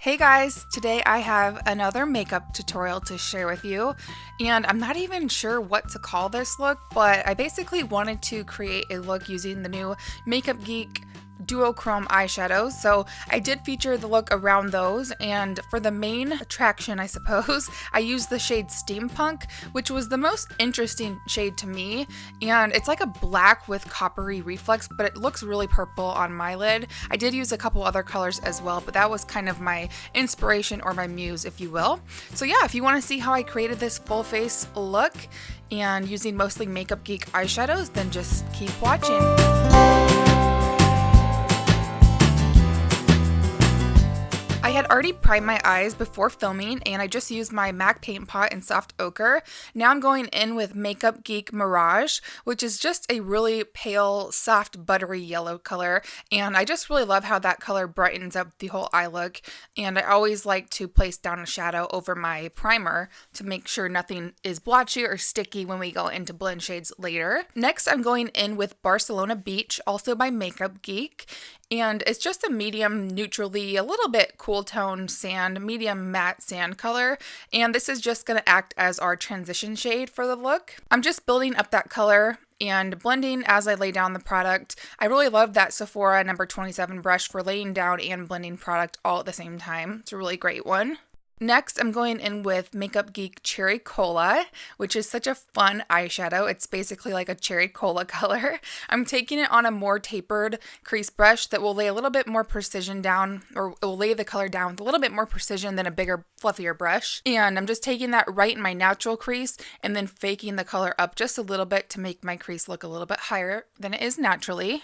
Hey guys, today I have another makeup tutorial to share with you, and I'm not even sure what to call this look, but I basically wanted to create a look using the new Makeup Geek duochrome eyeshadows. So I did feature the look around those, and for the main attraction, I suppose, I used the shade Steampunk, which was the most interesting shade to me, and it's like a black with coppery reflex, but it looks really purple on my lid. I did use a couple other colors as well, but that was kind of my inspiration or my muse, if you will. So yeah, if you want to see how I created this full face look and using mostly Makeup Geek eyeshadows, then just keep watching. I had already primed my eyes before filming, and I just used my MAC paint pot in soft ochre. Now I'm going in with Makeup Geek Mirage, which is just a really pale, soft, buttery yellow color, and I just really love how that color brightens up the whole eye look, and I always like to place down a shadow over my primer to make sure nothing is blotchy or sticky when we go into blend shades later. Next, I'm going in with Barcelona Beach, also by Makeup Geek, and it's just a medium neutrally, a little bit cool toned sand, medium matte sand color, and this is just going to act as our transition shade for the look. I'm just building up that color and blending as I lay down the product. I really love that Sephora number 27 brush for laying down and blending product all at the same time. It's a really great one. Next, I'm going in with Makeup Geek Cherry Cola, which is such a fun eyeshadow. It's basically like a cherry cola color. I'm taking it on a more tapered crease brush that will lay a little bit more precision down, or it will lay the color down with a little bit more precision than a bigger, fluffier brush. And I'm just taking that right in my natural crease and then faking the color up just a little bit to make my crease look a little bit higher than it is naturally.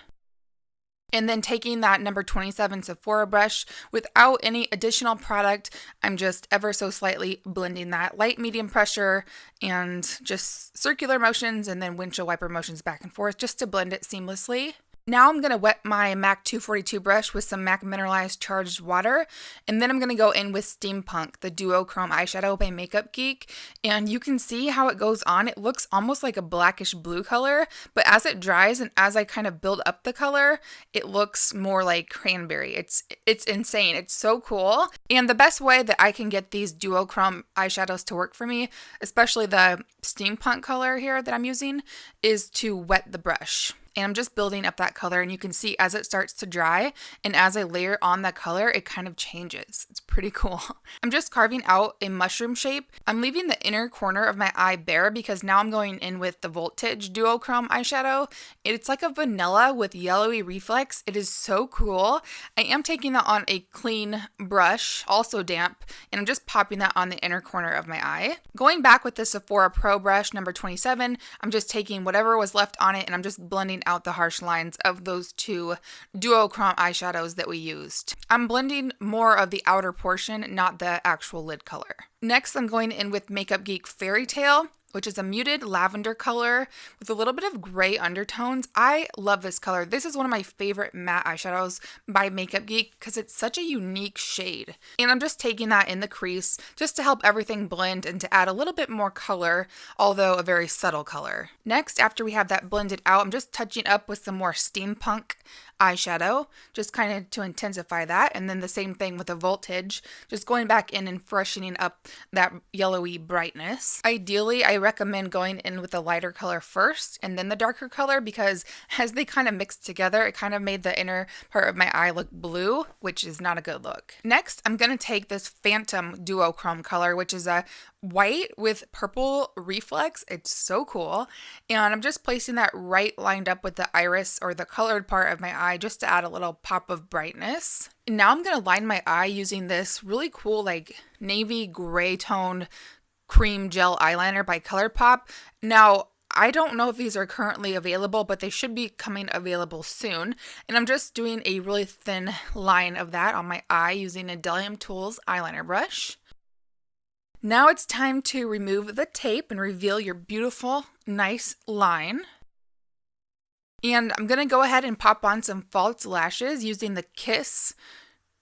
And then taking that number 27 Sephora brush without any additional product, I'm just ever so slightly blending that light medium pressure and just circular motions and then windshield wiper motions back and forth just to blend it seamlessly. Now I'm going to wet my MAC 242 brush with some MAC Mineralized Charged Water, and then I'm going to go in with Steampunk, the duochrome eyeshadow by Makeup Geek, and you can see how it goes on. It looks almost like a blackish blue color, but as it dries and as I kind of build up the color, it looks more like cranberry. It's insane. It's so cool. And the best way that I can get these duochrome eyeshadows to work for me, especially the Steampunk color here that I'm using, is to wet the brush. And I'm just building up that color, and you can see as it starts to dry and as I layer on that color, it kind of changes. It's pretty cool. I'm just carving out a mushroom shape. I'm leaving the inner corner of my eye bare because now I'm going in with the Voltage duochrome eyeshadow. It's like a vanilla with yellowy reflex. It is so cool. I am taking that on a clean brush, also damp, and I'm just popping that on the inner corner of my eye. Going back with the Sephora Pro brush number 27, I'm just taking whatever was left on it and I'm just blending out the harsh lines of those two duochrome eyeshadows that we used. I'm blending more of the outer portion, not the actual lid color. Next, I'm going in with Makeup Geek Fairytale, which is a muted lavender color with a little bit of gray undertones. I love this color. This is one of my favorite matte eyeshadows by Makeup Geek because it's such a unique shade. And I'm just taking that in the crease just to help everything blend and to add a little bit more color, although a very subtle color. Next, after we have that blended out, I'm just touching up with some more Steampunk eyeshadow, just kind of to intensify that, and then the same thing with the Voltage, just going back in and freshening up that yellowy brightness. Ideally, I recommend going in with a lighter color first and then the darker color because as they kind of mixed together, it kind of made the inner part of my eye look blue, which is not a good look. Next, I'm going to take this Phantom duochrome color, which is a white with purple reflex. It's so cool. And I'm just placing that right lined up with the iris or the colored part of my eye just to add a little pop of brightness. And now I'm going to line my eye using this really cool like navy gray toned cream gel eyeliner by ColourPop. Now, I don't know if these are currently available, but they should be coming available soon. And I'm just doing a really thin line of that on my eye using a Delium Tools eyeliner brush. Now it's time to remove the tape and reveal your beautiful, nice line. And I'm going to go ahead and pop on some false lashes using the Kiss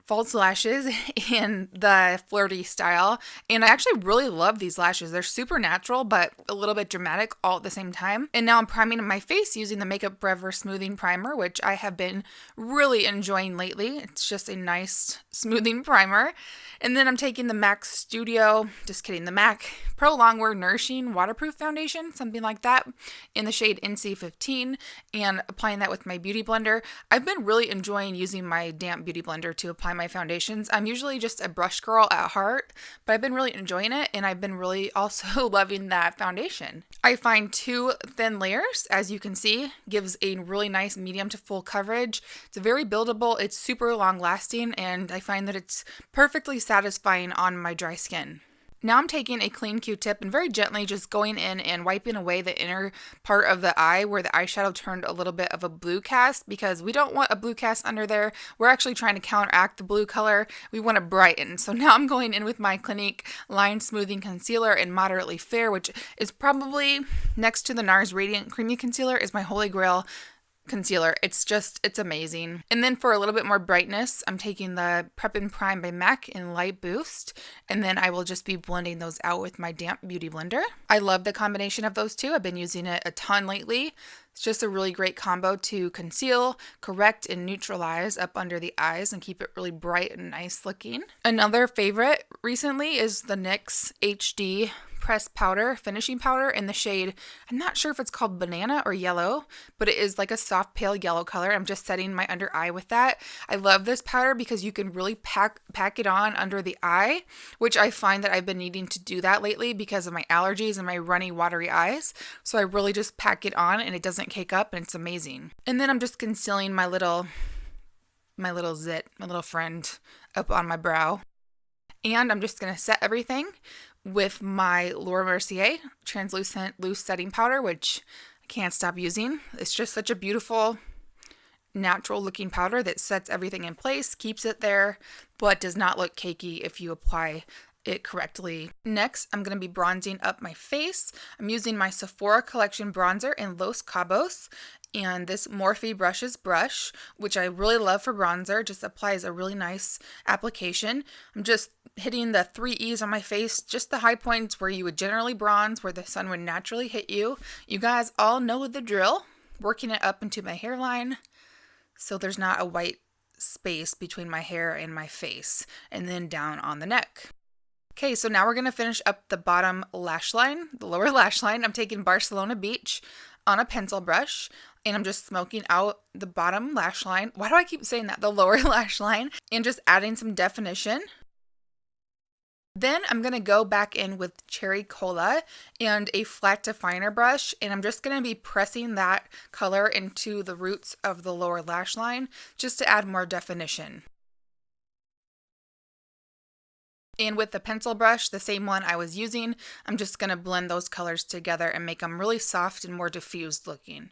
false lashes in the flirty style, and I actually really love these lashes. They're super natural but a little bit dramatic all at the same time. And now I'm priming my face using the Makeup Forever Smoothing Primer, which I have been really enjoying lately. It's just a nice smoothing primer. And then I'm taking the MAC Studio, just kidding, the MAC Pro Longwear Nourishing Waterproof Foundation, something like that, in the shade NC15, and applying that with my Beauty Blender. I've been really enjoying using my damp Beauty Blender to apply my foundations. I'm usually just a brush girl at heart, but I've been really enjoying it, and I've been really also loving that foundation. I find 2 thin layers, as you can see, gives a really nice medium to full coverage. It's very buildable, it's super long lasting, and I find that it's perfectly satisfying on my dry skin. Now I'm taking a clean Q-tip and very gently just going in and wiping away the inner part of the eye where the eyeshadow turned a little bit of a blue cast, because we don't want a blue cast under there. We're actually trying to counteract the blue color. We want to brighten. So now I'm going in with my Clinique Line Smoothing Concealer in Moderately Fair, which is probably next to the NARS Radiant Creamy Concealer is my holy grail concealer. It's amazing. And then for a little bit more brightness, I'm taking the Prep and Prime by MAC in Light Boost, and then I will just be blending those out with my damp Beauty Blender. I love the combination of those two. I've been using it a ton lately. It's just a really great combo to conceal, correct, and neutralize up under the eyes and keep it really bright and nice looking. Another favorite recently is the NYX HD pressed powder, finishing powder in the shade, I'm not sure if it's called banana or yellow, but it is like a soft pale yellow color. I'm just setting my under eye with that. I love this powder because you can really pack it on under the eye, which I find that I've been needing to do that lately because of my allergies and my runny, watery eyes. So I really just pack it on and it doesn't cake up, and it's amazing. And then I'm just concealing my little friend up on my brow. And I'm just going to set everything with my Laura Mercier translucent loose setting powder, which I can't stop using. It's just such a beautiful, natural looking powder that sets everything in place, keeps it there, but does not look cakey if you apply it correctly. Next, I'm going to be bronzing up my face. I'm using my Sephora Collection bronzer in Los Cabos and this Morphe Brushes brush, which I really love for bronzer. Just applies a really nice application. I'm just hitting the 3 E's on my face, just the high points where you would generally bronze, where the sun would naturally hit you. You guys all know the drill. Working it up into my hairline so there's not a white space between my hair and my face, and then down on the neck. Okay, so now we're going to finish up the bottom lash line, the lower lash line. I'm taking Barcelona Beach on a pencil brush, and I'm just smoking out the bottom lash line. Why do I keep saying that? The lower lash line, and just adding some definition. Then I'm going to go back in with Cherry Cola and a flat definer brush, and I'm just going to be pressing that color into the roots of the lower lash line just to add more definition. And with the pencil brush, the same one I was using, I'm just going to blend those colors together and make them really soft and more diffused looking.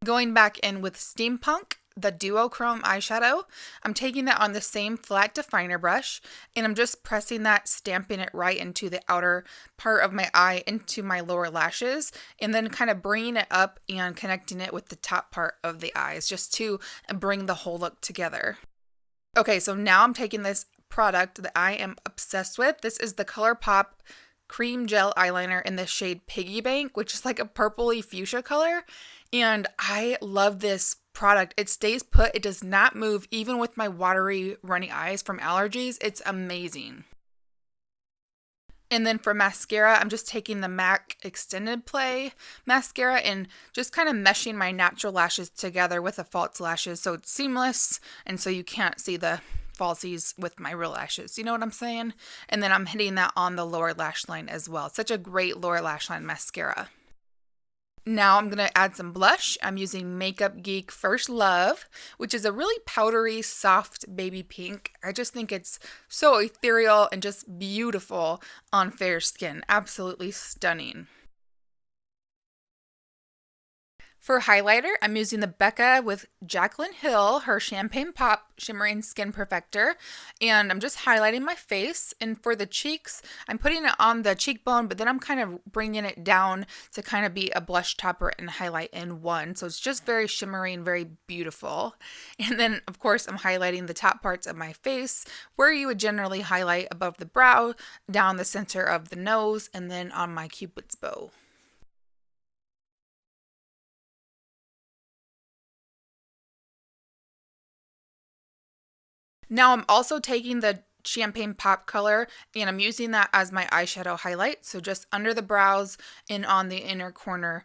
Going back in with Steampunk, the duochrome eyeshadow, I'm taking that on the same flat definer brush, and I'm just pressing that, stamping it right into the outer part of my eye, into my lower lashes, and then kind of bringing it up and connecting it with the top part of the eyes, just to bring the whole look together. Okay, so now I'm taking this product that I am obsessed with. This is the ColourPop Cream Gel Eyeliner in the shade Piggy Bank, which is like a purpley fuchsia color. And I love this product. It stays put. It does not move, even with my watery, runny eyes from allergies. It's amazing. And then for mascara, I'm just taking the MAC Extended Play mascara and just kind of meshing my natural lashes together with the false lashes so it's seamless and so you can't see the falsies with my real lashes. You know what I'm saying? And then I'm hitting that on the lower lash line as well. It's such a great lower lash line mascara. Now I'm going to add some blush. I'm using Makeup Geek First Love, which is a really powdery, soft baby pink. I just think it's so ethereal and just beautiful on fair skin. Absolutely stunning. For highlighter, I'm using the Becca with Jaclyn Hill, her Champagne Pop Shimmering Skin Perfector, and I'm just highlighting my face. And for the cheeks, I'm putting it on the cheekbone, but then I'm kind of bringing it down to kind of be a blush topper and highlight in one. So it's just very shimmery and very beautiful. And then, of course, I'm highlighting the top parts of my face, where you would generally highlight above the brow, down the center of the nose, and then on my Cupid's bow. Now I'm also taking the Champagne Pop color and I'm using that as my eyeshadow highlight. So just under the brows and on the inner corner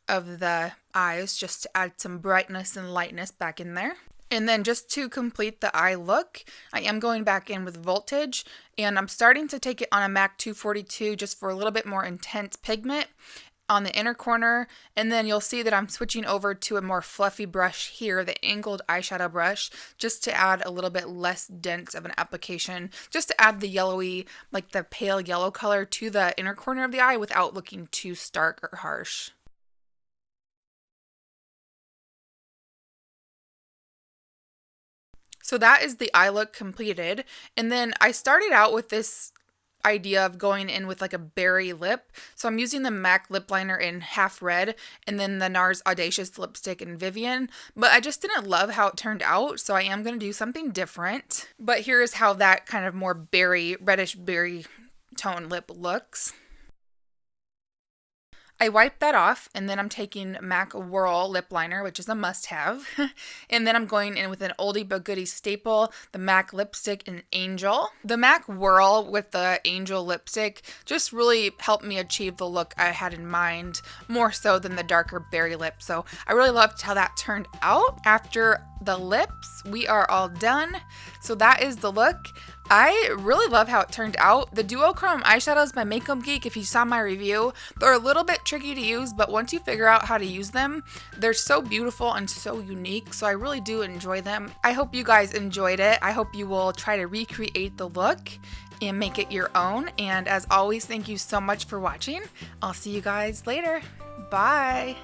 of the eyes, just to add some brightness and lightness back in there. And then just to complete the eye look, I am going back in with Voltage, and I'm starting to take it on a MAC 242 just for a little bit more intense pigment on the inner corner, and then you'll see that I'm switching over to a more fluffy brush here, the angled eyeshadow brush, just to add a little bit less dense of an application, just to add the yellowy, like the pale yellow color to the inner corner of the eye without looking too stark or harsh. So that is the eye look completed, and then I started out with this idea of going in with like a berry lip. So I'm using the MAC lip liner in Half Red and then the NARS Audacious lipstick in Vivian, but I just didn't love how it turned out, so I am going to do something different. But here's how that kind of more berry, reddish berry tone lip looks. I wiped that off, and then I'm taking MAC Whirl lip liner, which is a must-have, and then I'm going in with an oldie but goodie staple, the MAC lipstick in Angel. The MAC Whirl with the Angel lipstick just really helped me achieve the look I had in mind, more so than the darker berry lip, so I really loved how that turned out. After the lips, we are all done, so that is the look. I really love how it turned out. The duochrome eyeshadows by Makeup Geek, if you saw my review, they're a little bit tricky to use, but once you figure out how to use them, they're so beautiful and so unique, so I really do enjoy them. I hope you guys enjoyed it. I hope you will try to recreate the look and make it your own, and as always, thank you so much for watching. I'll see you guys later. Bye!